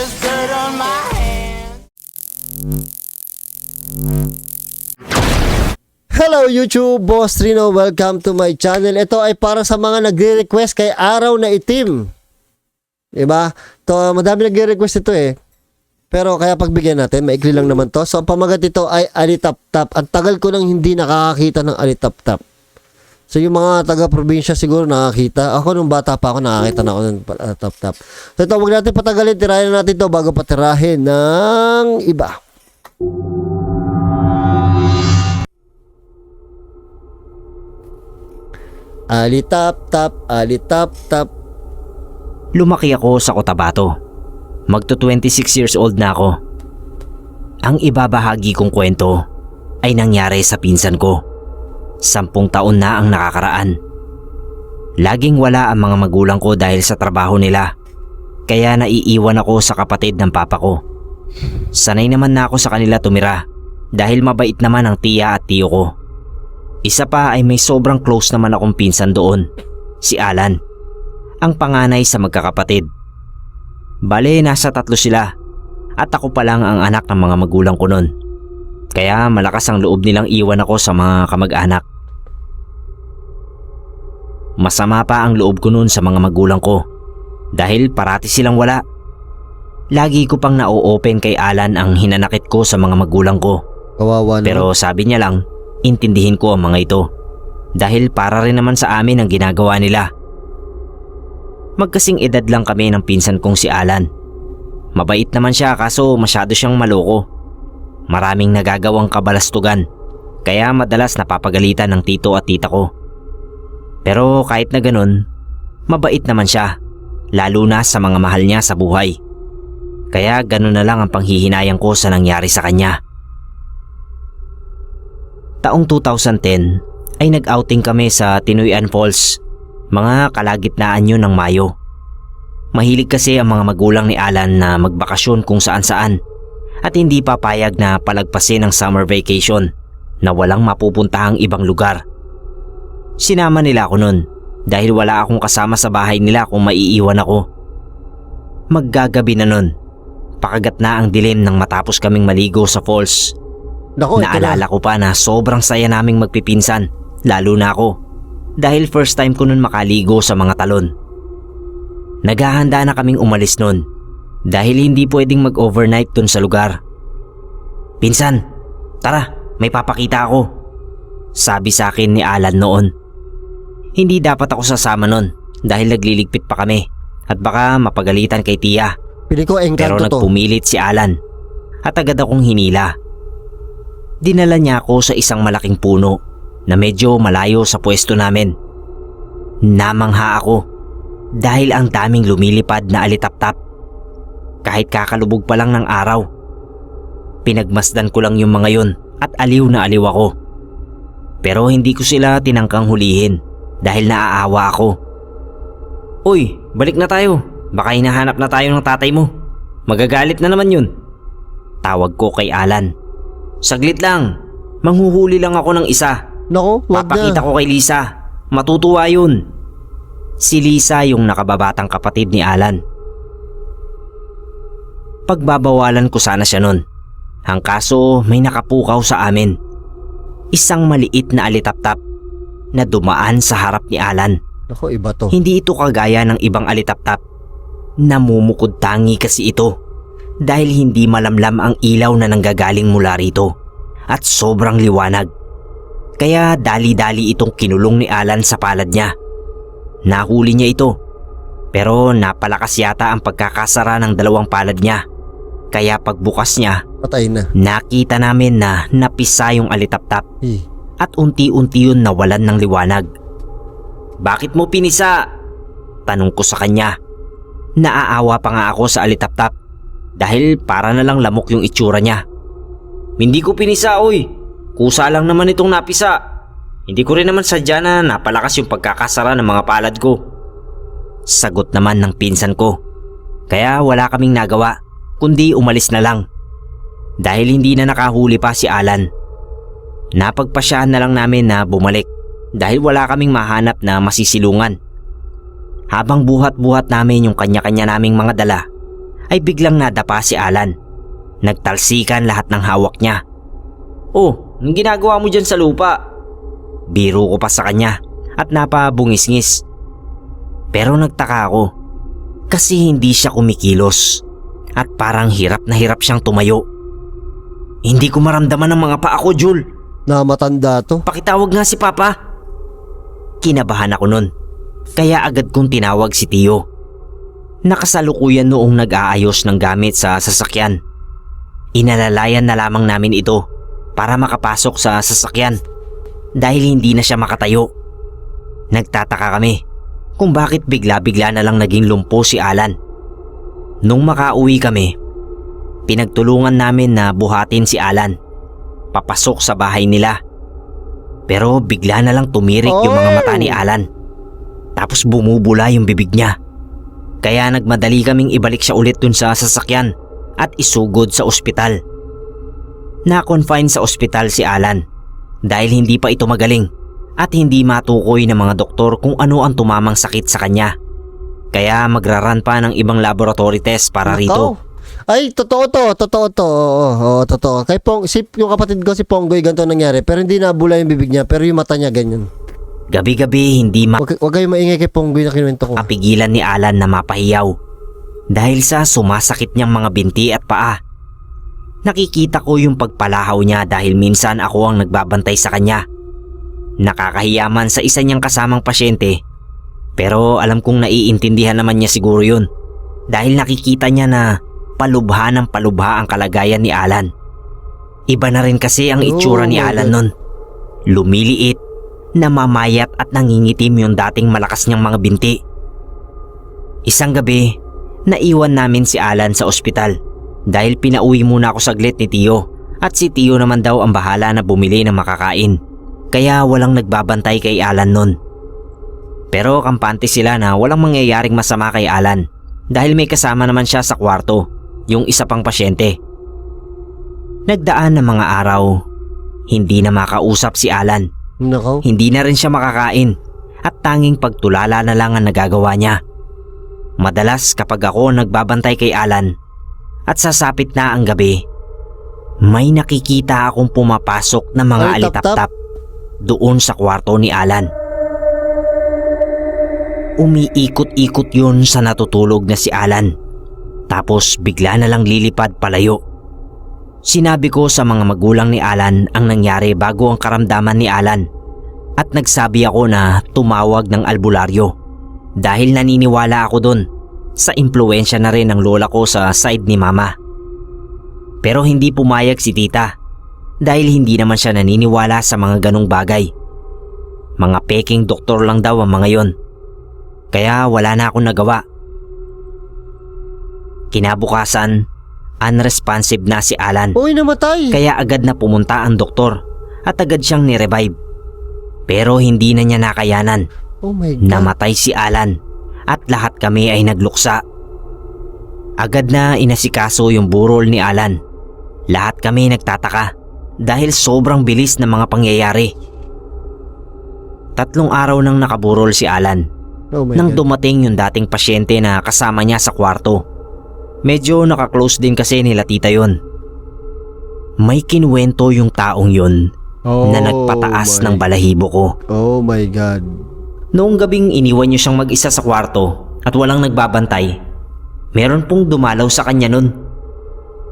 there's dirt on my hands. Hello YouTube, Boss Rino. Welcome to my channel. Ito ay para sa mga nagre-request kay Araw na Itim. Diba? Madami nagre-request ito eh. Pero kaya pagbigyan natin, maikli lang naman to. So ang pamagat ito ay Alitap-Tap. Ang tagal ko nang hindi nakakakita ng Alitap-Tap. So yung mga taga-probinsya siguro nakakita. Ako nung bata pa ako nakakita na ako ng Alitap-Tap. So ito, huwag natin patagalin. Tirahin na natin ito bago patirahin ng iba. Alitap-Tap, Alitap-Tap. Lumaki ako sa Cotabato. Magto 26 years old na ako. Ang ibabahagi kong kwento ay nangyari sa pinsan ko. 10 taon na ang nakakaraan. Laging wala ang mga magulang ko dahil sa trabaho nila. Kaya naiiwan ako sa kapatid ng papa ko. Sanay naman na ako sa kanila tumira dahil mabait naman ang tiya at tiyo ko. Isa pa ay may sobrang close naman akong pinsan doon, si Alan, ang panganay sa magkakapatid. Bale, nasa 3 sila at ako pa lang ang anak ng mga magulang ko noon. Kaya malakas ang loob nilang iwan ako sa mga kamag-anak. Masama pa ang loob ko noon sa mga magulang ko dahil parati silang wala. Lagi ko pang na-open kay Alan ang hinanakit ko sa mga magulang ko. Kawawa naman. Pero sabi niya lang, intindihin ko ang mga ito dahil para rin naman sa amin ang ginagawa nila. Magkasing edad lang kami ng pinsan kong si Alan. Mabait naman siya kaso masyado siyang maloko. Maraming nagagawang kabalastugan kaya madalas napapagalitan ng tito at tita ko. Pero kahit na ganun, mabait naman siya, lalo na sa mga mahal niya sa buhay. Kaya ganun na lang ang panghihinayang ko sa nangyari sa kanya. Taong 2010 ay nag-outing kami sa Tinuian Falls, mga kalagitnaan yun ng Mayo. Mahilig kasi ang mga magulang ni Alan na magbakasyon kung saan-saan at hindi papayag na palagpasin ang summer vacation na walang mapupuntahang ibang lugar. Sinama nila ako nun dahil wala akong kasama sa bahay nila kung maiiwan ako. Maggagabi na nun, pakagat na ang dilim nang matapos kaming maligo sa falls. Nako, Naalala ko pa na sobrang saya naming magpipinsan, lalo na ako, dahil first time ko nun makaligo sa mga talon. Naghahanda na kaming umalis nun, dahil hindi pwedeng mag-overnight dun sa lugar. "Pinsan, tara, may papakita ako," sabi sa akin ni Alan noon. Hindi dapat ako sasama nun, dahil nagliligpit pa kami, at baka mapagalitan kay tiya. Pili ko Pero engkanto to. nagpumilit si Alan, at agad akong hinila. Dinala niya ako sa isang malaking puno na medyo malayo sa pwesto namin. Namangha ako dahil ang daming lumilipad na alitap-tap. Kahit kakalubog pa lang ng araw. Pinagmasdan ko lang yung mga yun at aliw na aliw ako. Pero hindi ko sila tinangkang hulihin dahil naaawa ako. "Uy, balik na tayo. Baka hinahanap na tayo ng tatay mo. Magagalit na naman yun." Tawag ko kay Alan. "Saglit lang, manghuhuli lang ako ng isa. Nako, wag Papakita na. ko kay Lisa, matutuwa yun." Si Lisa yung nakababatang kapatid ni Alan. Pagbabawalan ko sana siya nun. Ang kaso may nakapukaw sa amin. Isang maliit na alitap-tap na dumaan sa harap ni Alan. Nako, iba to. Hindi ito kagaya ng ibang alitap-tap. Namumukod tangi kasi ito dahil hindi malamlam ang ilaw na nanggagaling mula rito at sobrang liwanag. Kaya dali-dali itong kinulong ni Alan sa palad niya. Nahuli niya ito pero napalakas yata ang pagkakasara ng 2 palad niya. Kaya pagbukas niya, Patay na. nakita namin na napisa yung alitap-tap Eh, at unti-unti yun nawalan ng liwanag. "Bakit mo pinisa?" tanong ko sa kanya. Naaawa pa nga ako sa alitap-tap dahil para na lang lamok yung itsura niya. "Hindi ko pinisa, oy. Kusa lang naman itong napisa. Hindi ko rin naman sadya na napalakas yung pagkakasara ng mga palad ko." Sagot naman ng pinsan ko. Kaya wala kaming nagawa kundi umalis na lang. Dahil hindi na nakahuli pa si Alan. Napagpasyahan na lang namin na bumalik dahil wala kaming mahanap na masisilungan. Habang buhat-buhat namin yung kanya-kanya naming mga dala, ay biglang nadapa si Alan. Nagtalsikan lahat ng hawak niya. "Oh, anong ginagawa mo dyan sa lupa?" Biro ko pa sa kanya at napabungis-ngis. Pero nagtaka ako kasi hindi siya kumikilos at parang hirap na hirap siyang tumayo. "Hindi ko maramdaman ang mga paa ko, Jul. Na matanda to. Pakitawag nga si Papa." Kinabahan ako nun, kaya agad kong tinawag si Tio. Nakasalukuyan noong nag-aayos ng gamit sa sasakyan. Inalalayan na lamang namin ito para makapasok sa sasakyan dahil hindi na siya makatayo. Nagtataka kami kung bakit bigla-bigla na lang naging lumpo si Alan. Nung makauwi kami, pinagtulungan namin na buhatin si Alan papasok sa bahay nila. Pero bigla na lang tumirik yung mga mata ni Alan. Tapos bumubula yung bibig niya. Kaya nagmadali kaming ibalik siya ulit dun sa sasakyan at isugod sa ospital. Na-confine sa ospital si Alan dahil hindi pa ito magaling at hindi matukoy ng mga doktor kung ano ang tumamang sakit sa kanya. Kaya magraran pa ng ibang laboratory test para rito. Ay, totoo to. Oo, totoo. Kay yung kapatid ko si Ponggoy ganito nangyari, pero hindi nabula yung bibig niya, pero yung mata niya ganyan. Gabi-gabi hindi Wag kayo maingay kay Ponggoy na kinuwento ko. mapigilan ni Alan na mapahiyaw dahil sa sumasakit niyang mga binti at paa. Nakikita ko yung pagpalahaw niya dahil minsan ako ang nagbabantay sa kanya. Nakakahiyaman sa isa niyang kasamang pasyente, pero alam kong naiintindihan naman niya siguro yun dahil nakikita niya na palubha ng palubha ang kalagayan ni Alan. Iba na rin kasi ang itsura ni Alan nun. Lumiliit, namamayat at nangingitim yung dating malakas niyang mga binti. Isang gabi, naiwan namin si Alan sa ospital dahil pinauwi muna ako saglit ni Tio at si Tio naman daw ang bahala na bumili ng makakain. Kaya walang nagbabantay kay Alan nun. Pero kampante sila na walang mangyayaring masama kay Alan dahil may kasama naman siya sa kwarto, yung isa pang pasyente. Nagdaan ng mga araw, hindi na makausap si Alan. Nako. Hindi na rin siya makakain at tanging pagtulala na lang ang nagagawa niya. Madalas kapag ako nagbabantay kay Alan at sasapit na ang gabi, may nakikita akong pumapasok na mga alitap-tap doon sa kwarto ni Alan. Umiikot-ikot yun sa natutulog na si Alan. Tapos bigla na lang lilipad palayo. Sinabi ko sa mga magulang ni Alan ang nangyari bago ang karamdaman ni Alan at nagsabi ako na tumawag ng albularyo dahil naniniwala ako dun sa impluensya na rin ng lola ko sa side ni mama. Pero hindi pumayag si tita dahil hindi naman siya naniniwala sa mga ganong bagay. Mga peking doktor lang daw ang mga yon. Kaya wala na akong nagawa. Kinabukasan, unresponsive na si Alan. Uy, namatay. Kaya agad na pumunta ang doktor at agad siyang ni-revive. Pero hindi na niya nakayanan. Oh my God. Namatay si Alan at lahat kami ay nagluksa. Agad na inasikaso yung burol ni Alan. Lahat kami nagtataka dahil sobrang bilis ng mga pangyayari. 3 araw nang nakaburol si Alan Oh my nang God. dumating yung dating pasyente na kasama niya sa kwarto. Medyo nakaklose din kasi nila tita yon. May kinuwento yung taong yun na nagpataas ng balahibo ko. Oh my God. Noong gabing iniwan niyo siyang mag-isa sa kwarto at walang nagbabantay, meron pong dumalaw sa kanya nun.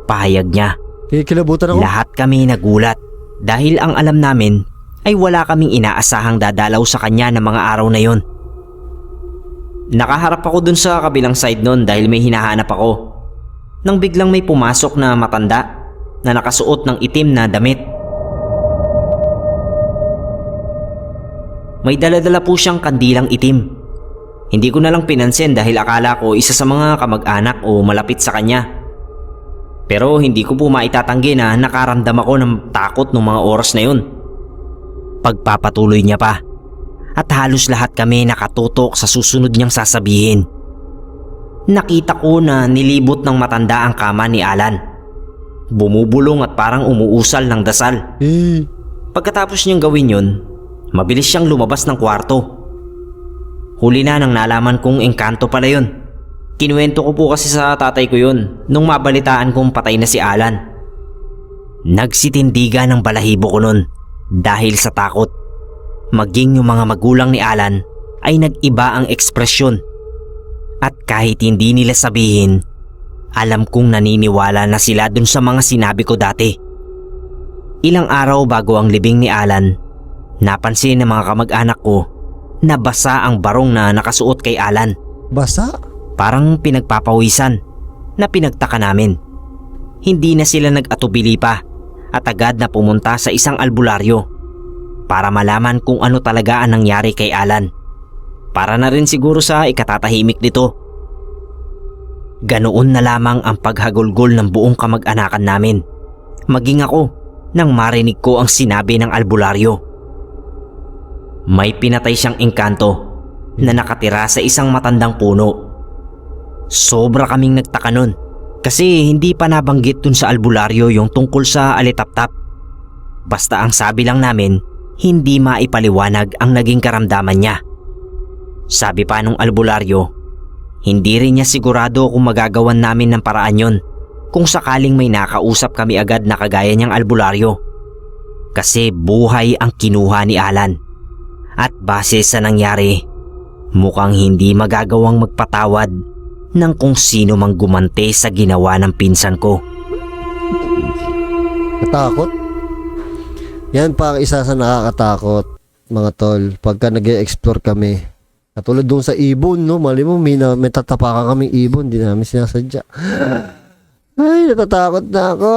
Pahayag niya. Kikilabutan ako. Lahat kami nagulat dahil ang alam namin ay wala kaming inaasahang dadalaw sa kanya ng mga araw na yon. Nakaharap ako dun sa kabilang side nun dahil may hinahanap ako. Nang biglang may pumasok na matanda na nakasuot ng itim na damit. May dala-dala po siyang kandilang itim. Hindi ko na lang pinansin dahil akala ko isa sa mga kamag-anak o malapit sa kanya. Pero hindi ko po maitatanggi na nakaramdam ako ng takot ng mga oras na yun. Pagpapatuloy niya pa at halos lahat kami nakatutok sa susunod niyang sasabihin. Nakita ko na nilibot ng matanda ang kama ni Alan. Bumubulong at parang umuusal ng dasal. Pagkatapos niyang gawin yun, mabilis siyang lumabas ng kwarto. Huli na nang nalaman kong engkanto pala yun. Kinuwento ko po kasi sa tatay ko yun nung mabalitaan kong patay na si Alan. Nagsitindiga ng balahibo ko nun dahil sa takot. Maging yung mga magulang ni Alan ay nag-iba ang ekspresyon. At kahit hindi nila sabihin, alam kong naniniwala na sila dun sa mga sinabi ko dati. Ilang araw bago ang libing ni Alan, napansin ng mga kamag-anak ko na basa ang barong na nakasuot kay Alan. Basa? Parang pinagpapawisan na pinagtaka namin. Hindi na sila nag-atubili pa at agad na pumunta sa isang albularyo para malaman kung ano talaga ang nangyari kay Alan. Para na rin siguro sa ikatatahimik nito. Ganoon na lamang ang paghagulgol ng buong kamag-anakan namin. Maging ako nang marinig ko ang sinabi ng albularyo. May pinatay siyang engkanto na nakatira sa isang matandang puno. Sobra kaming nagtaka nun kasi hindi pa nabanggit dun sa albularyo yung tungkol sa alitaptap. Basta ang sabi lang namin, hindi maipaliwanag ang naging karamdaman niya. Sabi pa nung albularyo, hindi rin niya sigurado kung magagawan namin ng paraan yon kung sakaling may nakausap kami agad na kagaya niyang albularyo. Kasi buhay ang kinuha ni Alan. At base sa nangyari, mukhang hindi magagawang magpatawad ng kung sino mang gumante sa ginawa ng pinsan ko. Natakot? Yan pa ang isa sa nakakatakot, mga tol. Pagka nag-e-explore kami. Katulad doon sa ibon, no? Mali mo, may tatapakan kaming ibon. Hindi namin sinasadya. Ay, natatakot na ako.